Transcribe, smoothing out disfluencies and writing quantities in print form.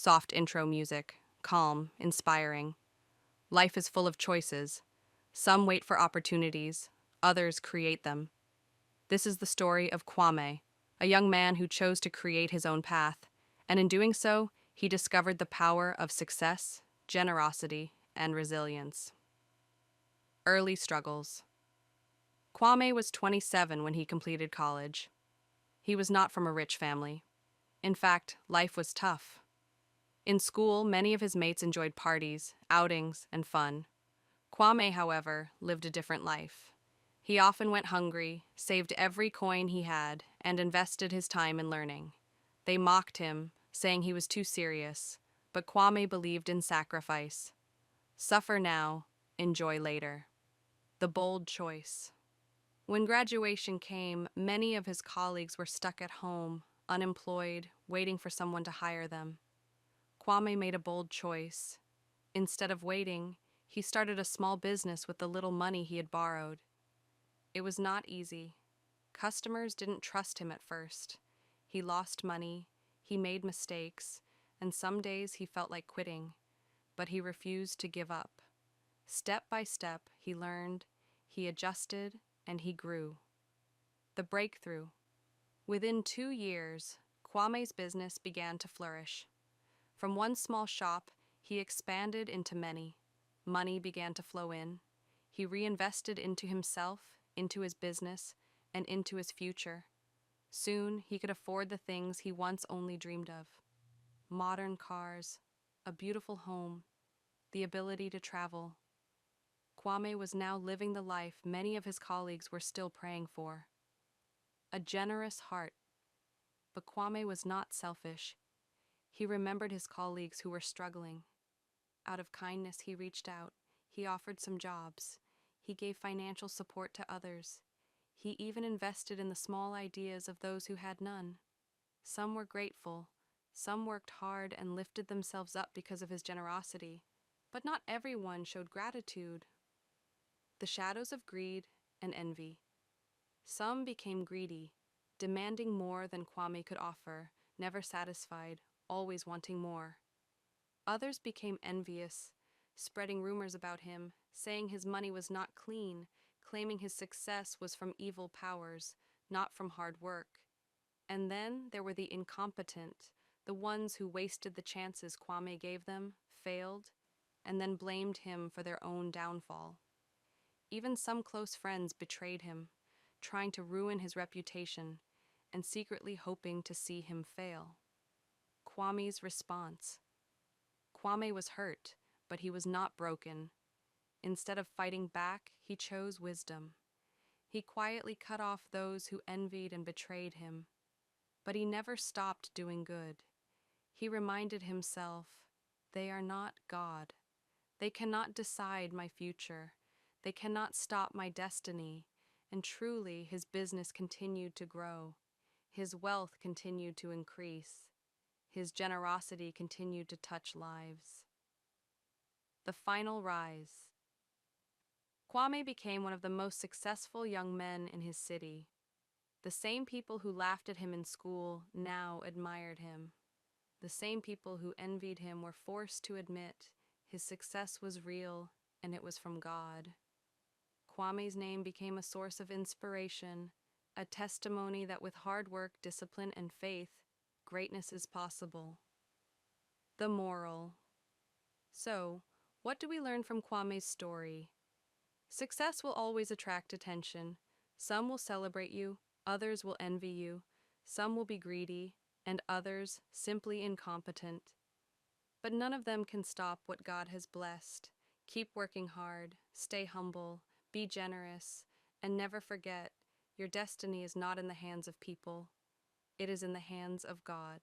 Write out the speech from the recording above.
Soft intro music, calm, inspiring. Life is full of choices. Some wait for opportunities, others create them. This is the story of Kwame, a young man who chose to create his own path, and in doing so, he discovered the power of success, generosity, and resilience. Early struggles. Kwame was 27 when he completed college. He was not from a rich family. In fact, life was tough. In school, many of his mates enjoyed parties, outings, and fun. Kwame, however, lived a different life. He often went hungry, saved every coin he had, and invested his time in learning. They mocked him, saying he was too serious, but Kwame believed in sacrifice. Suffer now, enjoy later. The bold choice. When graduation came, many of his colleagues were stuck at home, unemployed, waiting for someone to hire them. Kwame made a bold choice. Instead of waiting, he started a small business with the little money he had borrowed. It was not easy. Customers didn't trust him at first. He lost money, he made mistakes, and some days he felt like quitting, but he refused to give up. Step by step, he learned, he adjusted, and he grew. The breakthrough. Within 2 years, Kwame's business began to flourish. From one small shop, he expanded into many. Money began to flow in. He reinvested into himself, into his business, and into his future. Soon, he could afford the things he once only dreamed of. Modern cars, a beautiful home, the ability to travel. Kwame was now living the life many of his colleagues were still praying for. A generous heart. But Kwame was not selfish. He remembered his colleagues who were struggling. Out of kindness, he reached out. He offered some jobs. He gave financial support to others. He even invested in the small ideas of those who had none. Some were grateful. Some worked hard and lifted themselves up because of his generosity. But not everyone showed gratitude. The shadows of greed and envy. Some became greedy, demanding more than Kwame could offer, never satisfied, always wanting more. Others became envious, spreading rumors about him, saying his money was not clean, claiming his success was from evil powers, not from hard work. And then there were the incompetent, the ones who wasted the chances Kwame gave them, failed, and then blamed him for their own downfall. Even some close friends betrayed him, trying to ruin his reputation and secretly hoping to see him fail. Kwame's response. Kwame was hurt, but he was not broken. Instead of fighting back, he chose wisdom. He quietly cut off those who envied and betrayed him. But he never stopped doing good. He reminded himself, they are not God. They cannot decide my future. They cannot stop my destiny. And truly, his business continued to grow. His wealth continued to increase. His generosity continued to touch lives. The final rise. Kwame became one of the most successful young men in his city. The same people who laughed at him in school now admired him. The same people who envied him were forced to admit his success was real and it was from God. Kwame's name became a source of inspiration, a testimony that with hard work, discipline, and faith, greatness is possible. The moral. So, what do we learn from Kwame's story? Success will always attract attention. Some will celebrate you, others will envy you, some will be greedy, and others simply incompetent. But none of them can stop what God has blessed. Keep working hard, stay humble, be generous, and never forget, your destiny is not in the hands of people. It is in the hands of God.